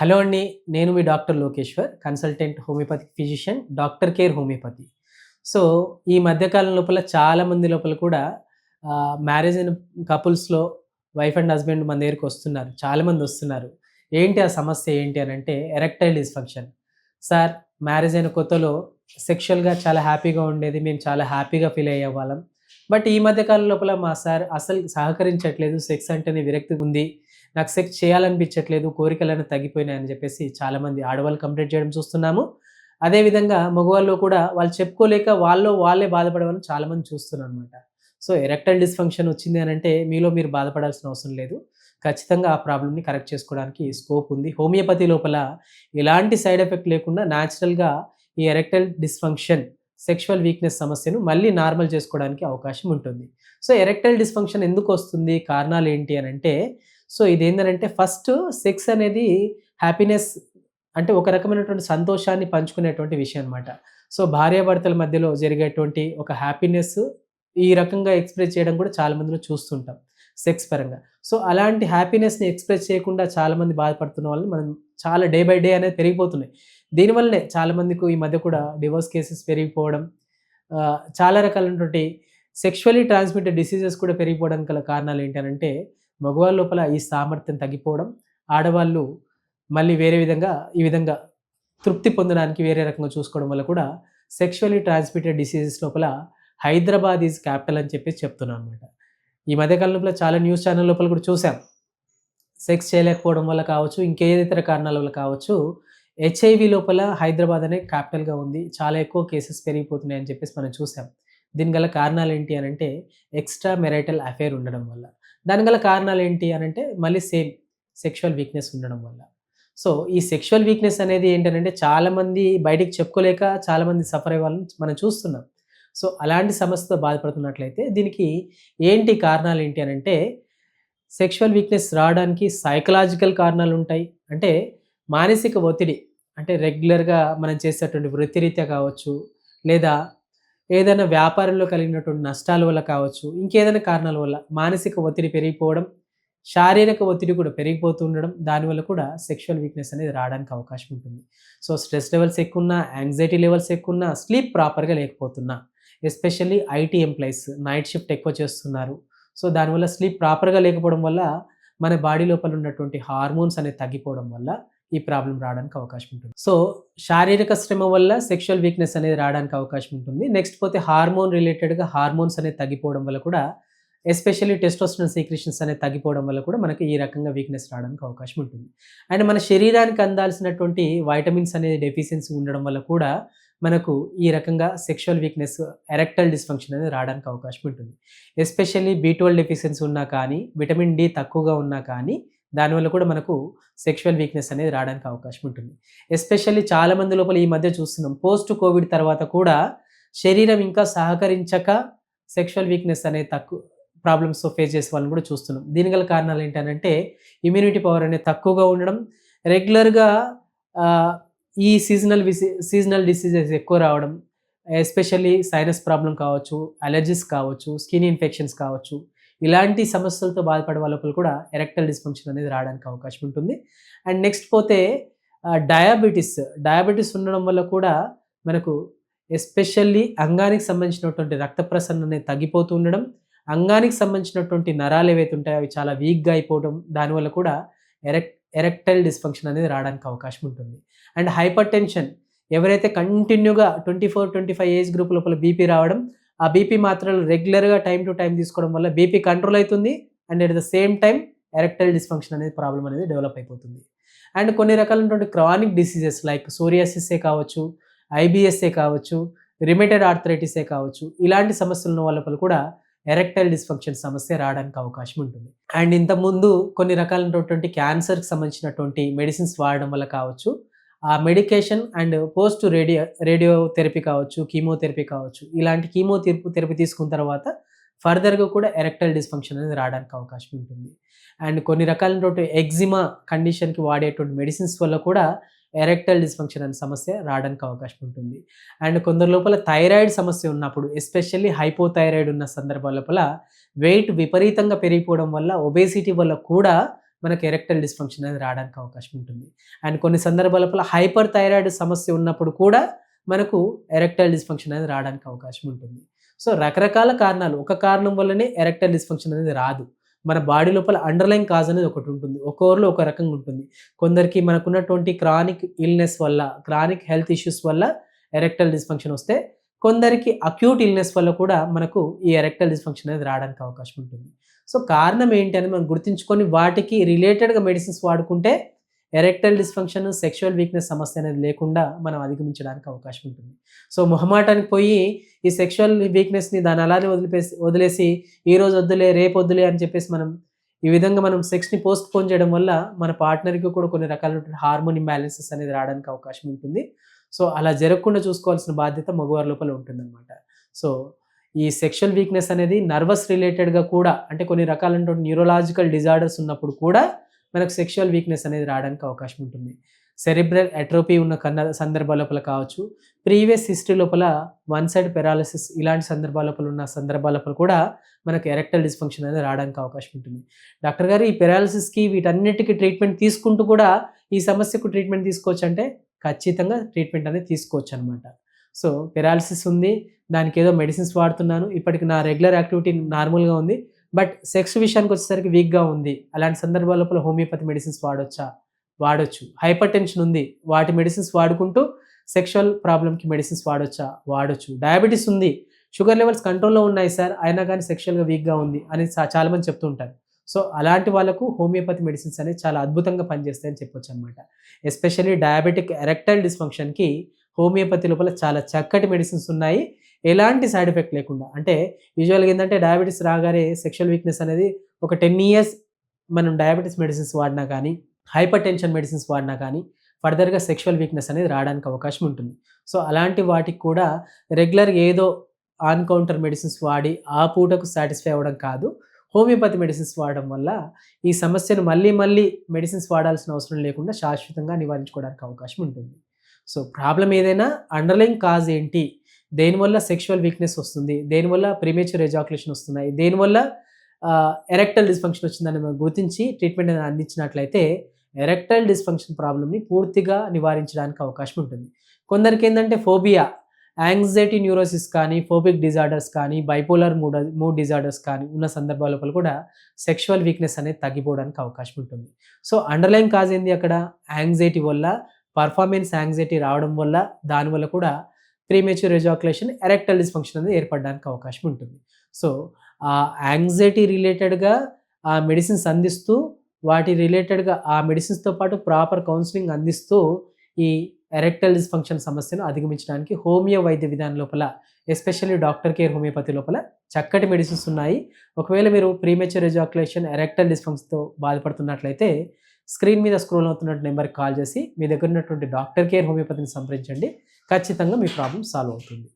Hello అండి. నేను మీ doctor Lokeshwar. Consultant homeopathic physician, doctor care homeopathy. So, ఈ మధ్య కాలం లోపల చాలామంది లోపల కూడా మ్యారేజ్ అయిన కపుల్స్‌లో వైఫ్ అండ్ హస్బెండ్ మన దగ్గరికొస్తున్నారు. చాలామందొస్తున్నారు. ఏంటి ఆ సమస్య ఏంటి అనంటే ఎరెక్టైల్ డిస్‌ఫంక్షన్. సార్, మ్యారేజ్ అయిన కొత్తలో సెక్షువల్‌గా చాలా హ్యాపీగా ఉండేది. మేము చాలా హ్యాపీగా ఫీల్ అయ్యేవాళ్ళం. బట్ ఈ మధ్య కాలం లోపల మా సార్ అసలు సహకరించట్లేదు. సెక్స్ అంటేనే విరక్తి ఉంది. నాకు సెక్స్ చేయాలనిపించట్లేదు, కోరికలన్నీ తగ్గిపోయినాయని చెప్పేసి చాలామంది ఆడవాళ్ళు కంప్లెయింట్ చేయడం చూస్తున్నాము. అదే విధంగా మగవాళ్ళు కూడా వాళ్ళు చెప్పుకోలేక వాళ్ళలో వాళ్ళే బాధపడేవాళ్ళని చాలామంది చూస్తున్నాననమాట. సో, ఎరెక్టైల్ డిస్‌ఫంక్షన్ వచ్చింది అనంటే మీలో మీరు బాధపడాల్సిన అవసరం లేదు. ఖచ్చితంగా ఆ ప్రాబ్లమ్‌ని కరెక్ట్ చేసుకోవడానికి స్కోప్ ఉంది. హోమియోపతి లోపల ఎలాంటి సైడ్ ఎఫెక్ట్ లేకుండా న్యాచురల్‌గా ఈ ఎరెక్టైల్ డిస్‌ఫంక్షన్, సెక్షువల్ వీక్‌నెస్ సమస్యను మళ్ళీ నార్మల్ చేసుకోవడానికి అవకాశం ఉంటుంది. సో, ఎరెక్టైల్ డిస్‌ఫంక్షన్ ఎందుకొస్తుంది? కారణాలేంటి అనంటే, సో, ఇదేందనంటే ఫస్ట్ సెక్స్ అనేది హ్యాపీనెస్ అంటే ఒక రకమైనటువంటి సంతోషాన్ని పంచుకునేటువంటి విషయం అనమాట. సో, భార్యాభర్తల మధ్యలో జరిగేటువంటి ఒక హ్యాపీనెస్ ఈ రకంగా ఎక్స్‌ప్రెస్ చేయడం కూడా చాలా మందిలో చూస్తుంటాం సెక్స్ పరంగా. సో, అలాంటి హ్యాపీనెస్‌ని ఎక్స్‌ప్రెస్ చేయకుండా చాలామంది బాధపడుతున్న వాళ్ళని మనం చాలా డే బై డే అనేది పెరిగిపోతున్నాయి. దీనివల్లనే చాలామందికి ఈ మధ్య కూడా డివోర్స్ కేసెస్ పెరిగిపోవడం, చాలా రకాలైనటువంటి సెక్షువల్లీ ట్రాన్స్‌మిటెడ్ డిసీజెస్ కూడా పెరిగిపోవడానికి గల కారణాలేంటనంటే మగవాళ్ళ లోపల ఈ సామర్థ్యం తగ్గిపోవడం, ఆడవాళ్ళు మళ్ళీ వేరే విధంగా ఈ విధంగా తృప్తి పొందడానికి వేరే రకంగా చూసుకోవడం వల్ల కూడా సెక్షువల్లీ ట్రాన్స్‌మిటెడ్ డిసీజెస్ లోపల హైదరాబాద్ ఈజ్ క్యాపిటల్ అని చెప్పేసి చెప్తున్నాననమాట. ఈ మధ్య కాలం లోపల చాలా న్యూస్ ఛానల్ లోపల కూడా చూసాం. సెక్స్ చేయలేకపోవడం వల్ల కావచ్చు, ఇంకేతర కారణాల వల్ల కావచ్చు, హెచ్ఐవి లోపల హైదరాబాద్ అనే క్యాపిటల్‌గా ఉంది. చాలా ఎక్కువ కేసెస్ పెరిగిపోతున్నాయని చెప్పేసి మనం చూసాం. దీనికి గల కారణాలేంటి అనంటే, ఎక్స్‌ట్రా మెరైటల్ అఫైర్ ఉండడం వల్ల. దానికి గల కారణాలేంటి అనంటే, మళ్ళీ సేమ్ సెక్షువల్ వీక్‌నెస్ ఉండడం వల్ల. సో, ఈ సెక్షువల్ వీక్‌నెస్ అనేది ఏంటనంటే, చాలామంది బయటికి చెప్పుకోలేక చాలామంది సఫర్ అయ్యే వాళ్ళని మనం చూస్తున్నాం. సో, అలాంటి సమస్యతో బాధపడుతున్నట్లయితే, దీనికి ఏంటి కారణాలేంటి అనంటే, సెక్షువల్ వీక్‌నెస్ రావడానికి సైకలాజికల్ కారణాలుంటాయి. అంటే మానసిక ఒత్తిడి. అంటే రెగ్యులర్‌గా మనం చేసేటువంటి వృత్తిరీత్యా కావచ్చు, లేదా ఏదైనా వ్యాపారంలో కలిగినటువంటి నష్టాల వల్ల కావచ్చు, ఇంకేదైనా కారణాల వల్ల మానసిక ఒత్తిడి పెరిగిపోవడం, శారీరక ఒత్తిడి కూడా పెరిగిపోతూ ఉండడం, దానివల్ల కూడా సెక్షువల్ వీక్‌నెస్ అనేది రావడానికి అవకాశం ఉంటుంది. సో, స్ట్రెస్ లెవెల్స్ ఎక్కువున్నా, యాంగ్జైటీ లెవెల్స్ ఎక్కువున్నా, స్లీప్ ప్రాపర్‌గా లేకపోతున్నా, especially IT employees night shift ఎక్కువ చేస్తున్నారు. సో, దానివల్ల స్లీప్ ప్రాపర్‌గా లేకపోవడం వల్ల మన బాడీ లోపల ఉన్నటువంటి హార్మోన్స్ అనేది తగ్గిపోవడం వల్ల ఈ ప్రాబ్లమ్ రావడానికి అవకాశం ఉంటుంది. సో, శారీరక శ్రమ వల్ల సెక్షువల్ వీక్‌నెస్ అనేది రావడానికి అవకాశం ఉంటుంది. నెక్స్ట్ పోతే హార్మోన్ రిలేటెడ్‌గా హార్మోన్స్ అనేది తగ్గిపోవడం వల్ల కూడా ఎస్పెషల్లీ టెస్టోస్టెరాన్ సీక్రెషన్స్ అనేది తగ్గిపోవడం వల్ల కూడా మనకి ఈ రకంగా వీక్‌నెస్ రావడానికి అవకాశం ఉంటుంది. అండ్ మన శరీరానికి అందాల్సినటువంటి వైటమిన్స్ అనేది డెఫిషియన్సీ ఉండడం వల్ల కూడా మనకు ఈ రకంగా సెక్షువల్ వీక్‌నెస్, ఎరెక్టైల్ డిస్‌ఫంక్షన్ అనేది రావడానికి అవకాశం ఉంటుంది. ఎస్పెషల్లీ బి12 డెఫిషియన్సీ ఉన్నా కానీ, విటమిన్ డి తక్కువగా ఉన్నా కానీ, దానివల్ల కూడా మనకు సెక్షువల్ వీక్‌నెస్ అనేది రావడానికి అవకాశం ఉంటుంది. ఎస్పెషల్లీ చాలా మంది లోపల ఈ మధ్య చూస్తున్నాం. పోస్ట్ కోవిడ్ తర్వాత కూడా శరీరం ఇంకా సహకరించక సెక్షువల్ వీక్‌నెస్ అనేది ప్రాబ్లమ్స్‌తో ఫేస్ చేసే వాళ్ళని కూడా చూస్తున్నాం. దీనికి గల కారణాలు ఏంటనంటే, ఇమ్యూనిటీ పవర్ అనేది తక్కువగా ఉండడం, రెగ్యులర్‌గా ఆహ్, ఈ సీజనల్ డిసీజెస్ ఎక్కువ రావడం, ఎస్పెషల్లీ సైనస్ ప్రాబ్లమ్ కావచ్చు, అలెర్జీస్ కావచ్చు, స్కిన్ ఇన్ఫెక్షన్స్ కావచ్చు, ఇలాంటి సమస్యలతో బాధపడే వాళ్ళ లోపల కూడా ఎరెక్టైల్ డిస్‌ఫంక్షన్ అనేది రావడానికి అవకాశం ఉంటుంది. అండ్ నెక్స్ట్ పోతే డయాబెటిస్ ఉండడం వల్ల కూడా మనకు ఎస్పెషల్లీ అంగానికి సంబంధించినటువంటి రక్త ప్రసరణ అనేది తగ్గిపోతూ ఉండడం, అంగానికి సంబంధించినటువంటి నరాలు ఏవైతే ఉంటాయో అవి చాలా వీక్‌గా అయిపోవడం, దానివల్ల కూడా ఎరెక్ ఎరెక్టైల్ డిస్‌ఫంక్షన్ అనేది రావడానికి అవకాశం ఉంటుంది. అండ్ హైపర్‌టెన్షన్ ఎవరైతే కంటిన్యూగా 24, 25 ఏజ్ గ్రూప్ లోపల బీపీ రావడం, ఆ బీపీ మాత్రలు రెగ్యులర్‌గా టైమ్ టు టైమ్ తీసుకోవడం వల్ల బీపీ కంట్రోల్ అయితుంది. And at the same time erectile dysfunction అనేది ప్రాబ్లమ్ అనేది డెవలప్ అయిపోతుంది. అండ్ కొన్ని రకాలైనటువంటి క్రానిక్ డిసీజెస్ లైక్ సోరియాసిసే కావచ్చు, ఐబీఎస్ఏ కావచ్చు, రిమేటెడ్ ఆర్థరైటిసే కావచ్చు, ఇలాంటి సమస్యలు ఉన్న వాళ్ళ లోపల కూడా ఎరెక్టైల్ డిస్‌ఫంక్షన్ సమస్య రావడానికి అవకాశం ఉంటుంది. అండ్ ఇంతకుముందు కొన్ని రకాలైనటువంటి క్యాన్సర్‌కి సంబంధించినటువంటి మెడిసిన్స్ వాడడం వల్ల కావచ్చు, ఆ మెడికేషన్ అండ్ పోస్ట్ రేడియోథెరపీ కావచ్చు, కీమోథెరపీ కావచ్చు, ఇలాంటి థెరపీ తీసుకున్న తర్వాత ఫర్దర్‌గా కూడా ఎరెక్టైల్ డిస్‌ఫంక్షన్ అనేది రావడానికి అవకాశం ఉంటుంది. అండ్ కొన్ని రకాలైనటువంటి ఎగ్జిమా కండిషన్‌కి వాడేటువంటి మెడిసిన్స్ వల్ల కూడా ఎరెక్టైల్ డిస్‌ఫంక్షన్ అనే సమస్య రావడానికి అవకాశం ఉంటుంది. అండ్ కొందరి లోపల థైరాయిడ్ సమస్య ఉన్నప్పుడు, ఎస్పెషల్లీ హైపోథైరాయిడ్ ఉన్న సందర్భాల లోపల వెయిట్ విపరీతంగా పెరిగిపోవడం వల్ల, ఒబేసిటీ వల్ల కూడా మనకు ఎరెక్టైల్ డిస్ఫంక్షన్ అనేది రావడానికి అవకాశం ఉంటుంది. అండ్ కొన్ని సందర్భాల లోపల హైపర్ థైరాయిడ్ సమస్య ఉన్నప్పుడు కూడా మనకు ఎరెక్టైల్ డిస్ఫంక్షన్ అనేది రావడానికి అవకాశం ఉంటుంది. సో, రకరకాల కారణాలు, ఒక కారణం వల్లనే ఎరెక్టైల్ డిస్ఫంక్షన్ అనేది రాదు. మన బాడీ లోపల అండర్‌లైన్ కాజ్ అనేది ఒకటుంటుంది. ఒక్కొక్కరిలో ఒక రకంగా ఉంటుంది. కొందరికి మనకున్నటువంటి క్రానిక్ ఇల్‌నెస్ వల్ల, క్రానిక్ హెల్త్ ఇష్యూస్ వల్ల ఎరెక్టైల్ డిస్ఫంక్షన్ వస్తే, కొందరికి అక్యూట్ ఇల్‌నెస్ వల్ల కూడా మనకు ఈ ఎరెక్టైల్ డిస్ఫంక్షన్ అనేది రావడానికి అవకాశం ఉంటుంది. సో, కారణం ఏంటి అని మనం గుర్తుంచుకొని వాటికి రిలేటెడ్‌గా మెడిసిన్స్ వాడుకుంటే ఎరెక్టైల్ డిస్ఫంక్షన్, సెక్షువల్ వీక్‌నెస్ సమస్య అనేది లేకుండా మనం అధిగమించడానికి అవకాశం ఉంటుంది. సో, మొహమాటానికి పోయి ఈ సెక్షువల్ వీక్‌నెస్‌ని దాన్ని అలానే వదిలేసి ఈరోజు వద్దులే, రేపు వద్దులే అని చెప్పేసి మనం ఈ విధంగా మనం సెక్స్‌ని పోస్ట్‌పోన్ చేయడం వల్ల మన పార్ట్నర్‌కి కూడా కొన్ని రకాలైనటువంటి హార్మోన్ ఇంబాలెన్సెస్ అనేది రావడానికి అవకాశం ఉంటుంది. సో, అలా జరగకుండా చూసుకోవాల్సిన బాధ్యత మగవారి లోపల ఉంటుందనమాట. సో, ఈ సెక్షువల్ వీక్‌నెస్ అనేది నర్వస్ రిలేటెడ్‌గా కూడా, అంటే కొన్ని రకాలైనటువంటి న్యూరోలాజికల్ డిజార్డర్స్ ఉన్నప్పుడు కూడా మనకు సెక్షువల్ వీక్‌నెస్ అనేది రావడానికి అవకాశం ఉంటుంది. సెరిబ్రల్ అట్రోఫీ ఉన్న సందర్భాల లోపల కావచ్చు, ప్రీవియస్ హిస్టరీ లోపల వన్ సైడ్ పెరాలిసిస్ ఇలాంటి సందర్భాల లోపల ఉన్న సందర్భాల లోపల కూడా మనకు ఎరెక్టైల్ డిస్ఫంక్షన్ అనేది రావడానికి అవకాశం ఉంటుంది. డాక్టర్ గారు ఈ పెరాలిసిస్‌కి వీటన్నిటికి ట్రీట్మెంట్ తీసుకుంటూ కూడా ఈ సమస్యకు ట్రీట్మెంట్ తీసుకోవచ్చంటే ఖచ్చితంగా ట్రీట్మెంట్ అనేది తీసుకోవచ్చనమాట. సో, పెరాలిసిస్ ఉంది, దానికేదో మెడిసిన్స్ వాడుతున్నాను, ఇప్పటికి నా రెగ్యులర్ యాక్టివిటీ నార్మల్‌గా ఉంది. బట్ సెక్స్ విషయానికొచ్చేసరికి వీక్‌గా ఉంది. అలాంటి సందర్భాల లోపల హోమియోపతి మెడిసిన్స్ వాడొచ్చా? వాడొచ్చు. హైపర్ టెన్షన్ ఉంది, వాటి మెడిసిన్స్ వాడుకుంటూ సెక్షువల్ ప్రాబ్లమ్‌కి మెడిసిన్స్ వాడొచ్చా? వాడొచ్చు. డయాబెటిస్ ఉంది, షుగర్ లెవెల్స్ కంట్రోల్‌లో ఉన్నాయి సార్, అయినా కానీ సెక్షువల్‌గా వీక్‌గా ఉంది అని చాలామంది చెప్తూ ఉంటారు. సో, అలాంటి వాళ్ళకు హోమియోపతి మెడిసిన్స్ అనేవి చాలా అద్భుతంగా పనిచేస్తాయని చెప్పొచ్చనమాట. ఎస్పెషల్లీ డయాబెటిక్ ఎరెక్టైల్ డిస్ఫంక్షన్‌కి హోమియోపతి లోపల చాలా చక్కటి మెడిసిన్స్ ఉన్నాయి. ఎలాంటి సైడ్ ఎఫెక్ట్ లేకుండా. అంటే యూజువల్‌గా ఏందంటే డయాబెటిస్ రాగానే సెక్షువల్ వీక్‌నెస్ అనేది ఒక 10 ఇయర్స్ మనం డయాబెటిస్ మెడిసిన్స్ వాడినా కానీ, హైపర్ టెన్షన్ మెడిసిన్స్ వాడినా కానీ, ఫర్దర్‌గా సెక్షువల్ వీక్‌నెస్ అనేది రావడానికి అవకాశం ఉంటుంది. సో, అలాంటి వాటికి కూడా రెగ్యులర్‌గా ఏదో ఆన్ కౌంటర్ మెడిసిన్స్ వాడి ఆ పూటకు సాటిస్ఫై అవ్వడం కాదు. హోమియోపతి మెడిసిన్స్ వాడడం వల్ల ఈ సమస్యను మళ్ళీ మళ్ళీ మెడిసిన్స్ వాడాల్సిన అవసరం లేకుండా శాశ్వతంగా నివారించుకోవడానికి అవకాశం ఉంటుంది. సో, ప్రాబ్లమ్ ఏదైనా అండర్‌లైన్ కాజ్ ఏంటి? దేనివల్ల సెక్షువల్ వీక్‌నెస్ వస్తుంది? దేనివల్ల ప్రీమేచ్యూర్ ఎజాక్యులేషన్ వస్తున్నాయి? దేనివల్ల ఎరెక్టైల్ డిస్ఫంక్షన్ వచ్చిందని మనం గుర్తించి ట్రీట్మెంట్ అనేది అందించినట్లయితే ఎరెక్టైల్ డిస్ఫంక్షన్ ప్రాబ్లమ్‌ని పూర్తిగా నివారించడానికి అవకాశం ఉంటుంది. కొందరికేందంటే ఫోబియా, యాంగ్జైటీ న్యూరోసిస్ కానీ, ఫోబిక్ డిజార్డర్స్ కానీ, బైపోలార్ మూడ్ డిజార్డర్స్ కానీ ఉన్న సందర్భాల లోపల కూడా సెక్షువల్ వీక్‌నెస్ అనేది తగ్గిపోవడానికి అవకాశం ఉంటుంది. సో, అండర్‌లైన్ కాజ్ ఏంది అక్కడ? యాంగ్జైటీ వల్ల, పర్ఫార్మెన్స్ యాంగ్జైటీ రావడం వల్ల, దానివల్ల కూడా ప్రీమేచ్యూర్ ఎజాక్యులేషన్, ఎరెక్టైల్ డిస్ఫంక్షన్ అనేది ఏర్పడడానికి అవకాశం ఉంటుంది. సో, ఆ యాంగ్జైటీ రిలేటెడ్‌గా ఆ మెడిసిన్స్ అందిస్తూ, వాటి రిలేటెడ్‌గా ఆ మెడిసిన్స్‌తో పాటు ప్రాపర్ కౌన్సెలింగ్ అందిస్తూ ఈ ఎరెక్టైల్ డిస్ఫంక్షన్ సమస్యను అధిగమించడానికి హోమియో వైద్య విధానం లోపల, ఎస్పెషల్లీ డాక్టర్ కేర్ హోమియోపతి లోపల చక్కటి మెడిసిన్స్ ఉన్నాయి. ఒకవేళ మీరు ప్రీమేచ్యూర్ ఎజాక్యులేషన్, ఎరెక్టైల్ డిస్ఫంక్షన్‌తో బాధపడుతున్నట్లయితే స్క్రీన్ మీద స్క్రోల్ అవుతున్న నెంబర్‌కి కాల్ చేసి మీ దగ్గర ఉన్నటువంటి డాక్టర్ కేర్ హోమియోపతిని సంప్రదించండి. ఖచ్చితంగా మీ ప్రాబ్లమ్ సాల్వ్ అవుతుంది.